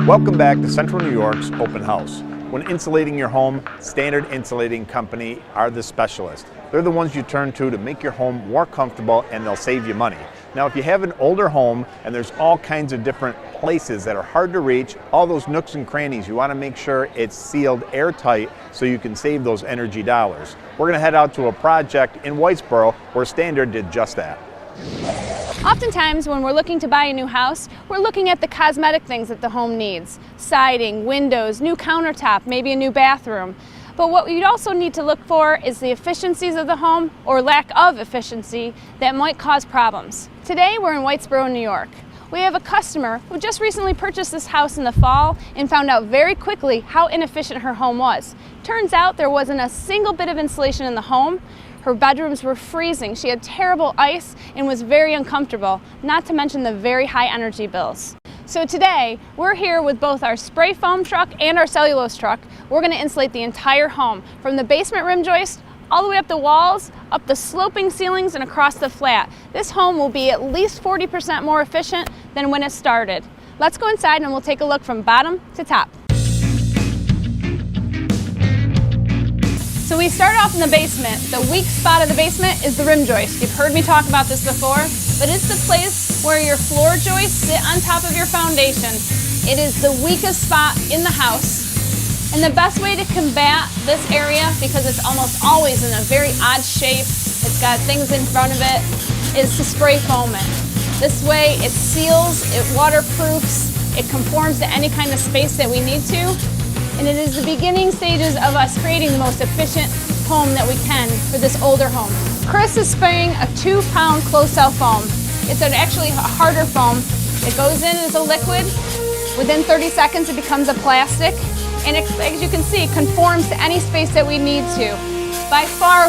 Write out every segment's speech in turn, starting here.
Welcome back to Central New York's Open House. When insulating your home, Standard Insulating Company are the specialists. They're the ones you turn to make your home more comfortable, and they'll save you money. Now, if you have an older home and there's all kinds of different places that are hard to reach, all those nooks and crannies, you want to make sure it's sealed airtight so you can save those energy dollars. We're going to head out to a project in Whitesboro where Standard did just that. Oftentimes when we're looking to buy a new house, we're looking at the cosmetic things that the home needs. Siding, windows, new countertop, maybe a new bathroom. But what we'd also need to look for is the efficiencies of the home or lack of efficiency that might cause problems. Today we're in Whitesboro, New York. We have a customer who just recently purchased this house in the fall and found out very quickly how inefficient her home was. Turns out there wasn't a single bit of insulation in the home. Her bedrooms were freezing. She had terrible ice and was very uncomfortable, not to mention the very high energy bills. So today, we're here with both our spray foam truck and our cellulose truck. We're going to insulate the entire home, from the basement rim joist all the way up the walls, up the sloping ceilings, and across the flat. This home will be at least 40% more efficient than when it started. Let's go inside and we'll take a look from bottom to top. So we start off in the basement. The weak spot of the basement is the rim joist. You've heard me talk about this before, but it's the place where your floor joists sit on top of your foundation. It is the weakest spot in the house. And the best way to combat this area, because it's almost always in a very odd shape, it's got things in front of it, is to spray foam it. This way it seals, it waterproofs, it conforms to any kind of space that we need to. And it is the beginning stages of us creating the most efficient home that we can for this older home. Chris is spraying a 2-pound closed cell foam. It's actually a harder foam. It goes in as a liquid. Within 30 seconds it becomes a plastic, and it, as you can see, conforms to any space that we need to. By far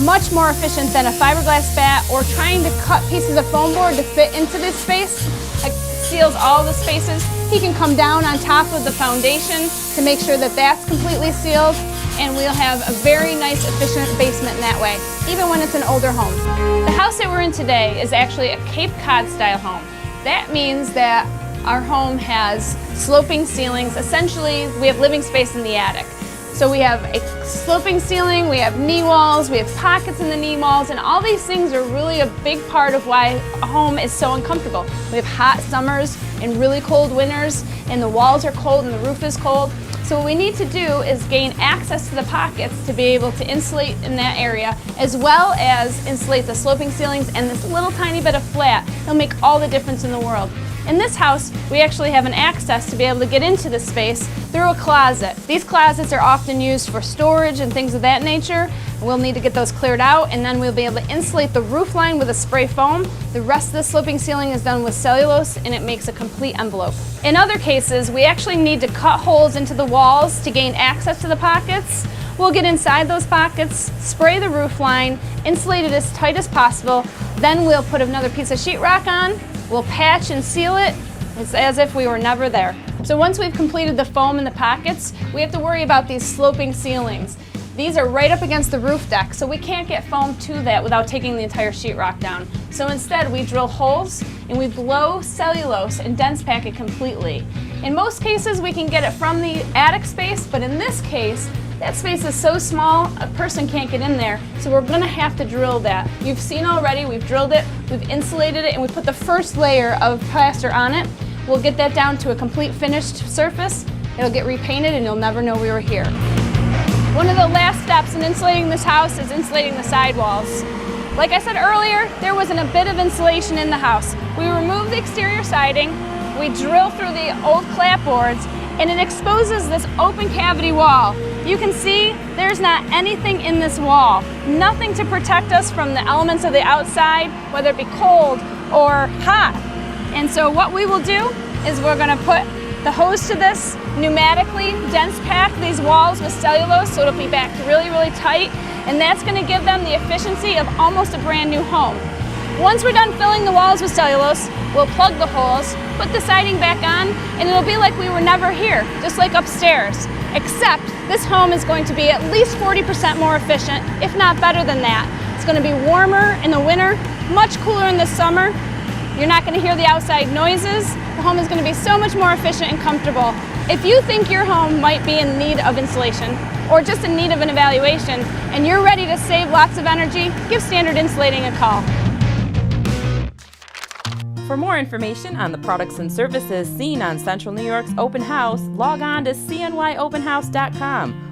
much more efficient than a fiberglass bat or trying to cut pieces of foam board to fit into this space. It seals all the spaces. He can come down on top of the foundation to make sure that that's completely sealed, and we'll have a very nice, efficient basement in that way, even when it's an older home. The house that we're in today is actually a Cape Cod style home. That means that our home has sloping ceilings. Essentially, we have living space in the attic. So we have a sloping ceiling, we have knee walls, we have pockets in the knee walls, and all these things are really a big part of why a home is so uncomfortable. We have hot summers and really cold winters, and the walls are cold and the roof is cold. So what we need to do is gain access to the pockets to be able to insulate in that area, as well as insulate the sloping ceilings and this little tiny bit of flat. It'll make all the difference in the world. In this house, we actually have an access to be able to get into the space through a closet. These closets are often used for storage and things of that nature. We'll need to get those cleared out, and then we'll be able to insulate the roof line with a spray foam. The rest of the sloping ceiling is done with cellulose, and it makes a complete envelope. In other cases, we actually need to cut holes into the walls to gain access to the pockets. We'll get inside those pockets, spray the roof line, insulate it as tight as possible, then we'll put another piece of sheetrock on. We'll patch and seal it. It's as if we were never there. So once we've completed the foam in the pockets, we have to worry about these sloping ceilings. These are right up against the roof deck, so we can't get foam to that without taking the entire sheetrock down. So instead, we drill holes and we blow cellulose and dense pack it completely. In most cases, we can get it from the attic space, but in this case, that space is so small, a person can't get in there, so we're gonna have to drill that. You've seen already, we've drilled it, we've insulated it, and we put the first layer of plaster on it. We'll get that down to a complete finished surface. It'll get repainted and you'll never know we were here. One of the last steps in insulating this house is insulating the sidewalls. Like I said earlier, there wasn't a bit of insulation in the house. We removed the exterior siding, we drill through the old clapboards, and it exposes this open cavity wall. You can see there's not anything in this wall, nothing to protect us from the elements of the outside, whether it be cold or hot. And so what we will do is we're gonna put the hose to this, pneumatically dense pack these walls with cellulose so it'll be backed really, really tight, and that's gonna give them the efficiency of almost a brand new home. Once we're done filling the walls with cellulose, we'll plug the holes, put the siding back on, and it'll be like we were never here, just like upstairs. Except this home is going to be at least 40% more efficient, if not better than that. It's going to be warmer in the winter, much cooler in the summer, You're not going to hear the outside noises. The home is going to be so much more efficient and comfortable. If you think your home might be in need of insulation or just in need of an evaluation and you're ready to save lots of energy, give Standard Insulating a call. For more information on the products and services seen on Central New York's Open House, log on to cnyopenhouse.com